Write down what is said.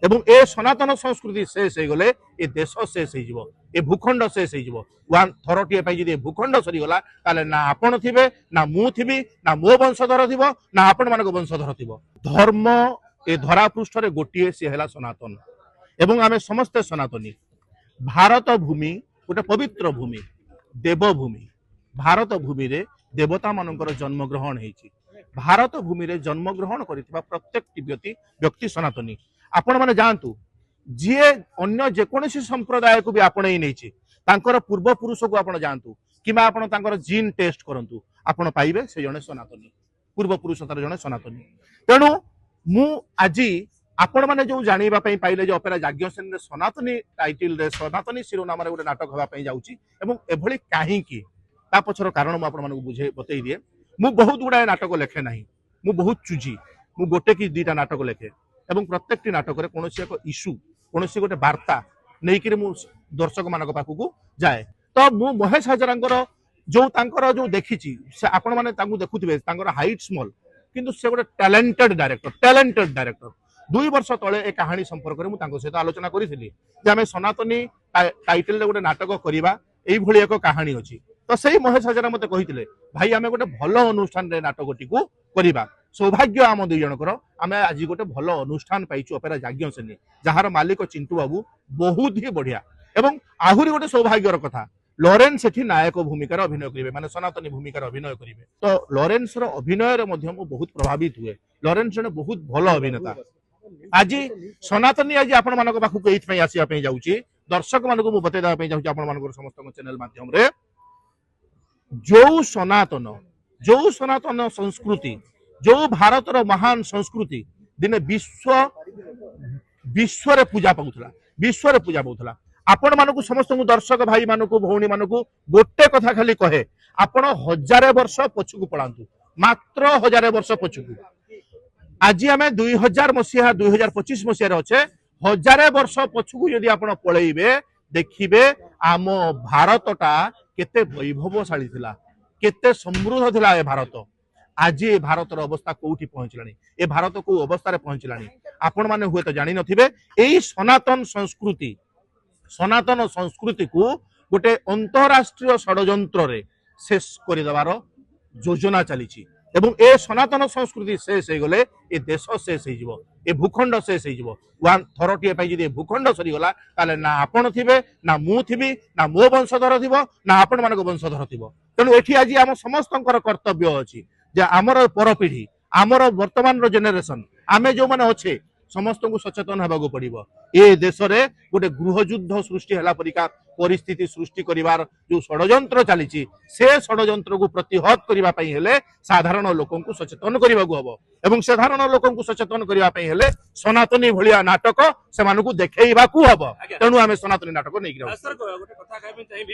এবং এ সনাতন সংস্কৃতি শেষ হয়ে গলে এ দেশ শেষ হয়ে যাব, এ ভূখণ্ড শেষ হয়ে যাব। ওয়ান থরটিয়ে পাই যদি এ ভূখণ্ড সরিগলা তাহলে না আপন থিবে, না মু থিবি, না মো বংশধর থিব, না আপন মানক বংশধর থিব। ধর্ম এ ধরা পৃষ্ঠরে গোটিয়ে সে হেলা সনাতন এবং আমি সমস্তে সনাতনী। भारत भूमि गोटे पवित्र भूमि, देवभूमि। भारत भूमि रे देवता मानकर जन्मग्रहण होती। भारत भूमि रे जन्मग्रहण करिथिबा प्रत्येक व्यक्ति सनातनी। आपण माने जानतु जी अन्य जेकोसी संप्रदाय को भी आपणई नहीं तांकर पूर्वपुरुष को आपण जानतु किमा आपण तांकर जीन टेस्ट करंतु आपण पाइबे से जने सनातनी, पूर्वपुरुष तार जने सनातनी। तेणु मु आजी आपण माने जो जानिबा पई पाइले जे ऑपेरा जाज्ञसेन रे सनातनी टाइटल रे सनातनी शिरोनाम रे गोटे नाटक हवा पई जाउची एवं एभली काहे की ता पछर कारण मु आपण मानकु बुझे बतई दिए। मु बहुत गुडा नाटक लेखे नाही, मु बहुत चुजी, मु गोटे की दीटा नाटक लेखे एवं प्रत्येकटी नाटक रे कोनोसी एक इश्यू, कोनोसी गोटे वार्ता नै कि मु दर्शक मानक पाखु जाए। तो मु महेश हजारांकर जो तांकर जो देखिची से आपण माने तांकु देखुथिबे तांकर हाइट स्मॉल किंतु से गोटे टैलेंटेड डायरेक्टर। 2 वर्ष तले ए कहानी संपर्क में मुझे सहित आलोचना करी जे आम सनातनी टाइटल गोटे नाटक करवा यही एक कहानी अच्छी। तो सही महेश हजारा मत कही भाई आम गोटे भल अनुष्ठान नाटकटी को करवा। सौभाग्य आम 2 जनकर आम आज गोटे भल अनुष्ठान पाइचु ऑपेरा जाज्ञसेनी जार मालिक चिंटू बाबू बहुत ही बढ़िया। एवं आहरी गोटे सौभाग्यर कथा लॉरेंस सेठी नायक भूमिकार अभिनय करेंगे, माने सनातनी भूमिकार अभिनय करेंगे। तो लॉरेंस अभिनय बहुत प्रभावित हुए। लॉरेंस जने बहुत भल अभिनेता। आज सनातनी आज आपण मानक पाखु एइथपई आसीबा पई जाउची, दर्शक मानक मु बतै देबा पई जाउची आपण मानकर समस्त चैनल माध्यम रे जो सनातन संस्कृति, जो भारत रो महान संस्कृति दिने विश्व रे पूजा पाउथला। आपण मानक समस्त दर्शक भाई मानक भौणी मानक गोटे कथा खाली कहे आपण 1000 वर्ष पछकु पळांतु, मात्र 1000 वर्ष पछकु। आज आम 2000 मसीहा 2025 मसीह अच्छे 1000 वर्ष पछकु यदि आप पलैबे देखिबे आम भारतटा केते वैभवशाली थिला, केते समृद्ध थिला ए भारत। आज ए भारतर अवस्था कोठी पहुंचलानी, ए भारत को अवस्था रे पहुंचलानी आपण माने हुए तो जानि नथिबे। एई सनातन संस्कृति को गोटे अंतरराष्ट्रीय षड्यंत्र रे शेष करि देबार योजना चलीची एवं ए सनातन संस्कृति शेष हो गले ए देश शेष हो, ए भूखंड शेष हो। वन थरटिए पाई जदि भूखंड सरीगला ताले ना आपण थिबे, ना मु थिबि, ना मो वंशधर थिब, ना आपण मानक वंशधर थिब। तेणु एठी आज आम समस्तंकर कर्तव्य अछि जे आमर परपीढ़ी, आमर वर्तमान रो जेनेरेशन आमे जो माने अच्छे समस्त को सचेतन होगा पड़ो। ए देश रे गोटे गृहयुद्ध सृष्टि है परिका परिस्थिति सृष्टि करिवार जो षड्यंत्र चली से षड्यंत्र को प्रतिहत करने हेले साधारण लोकों को सचेतन करने को हम एवं साधारण लोकों को सचेतन करने हेले सनातनी भलिया नाटक से देखा हम। तेणु आम सनातनी नाटक नहीं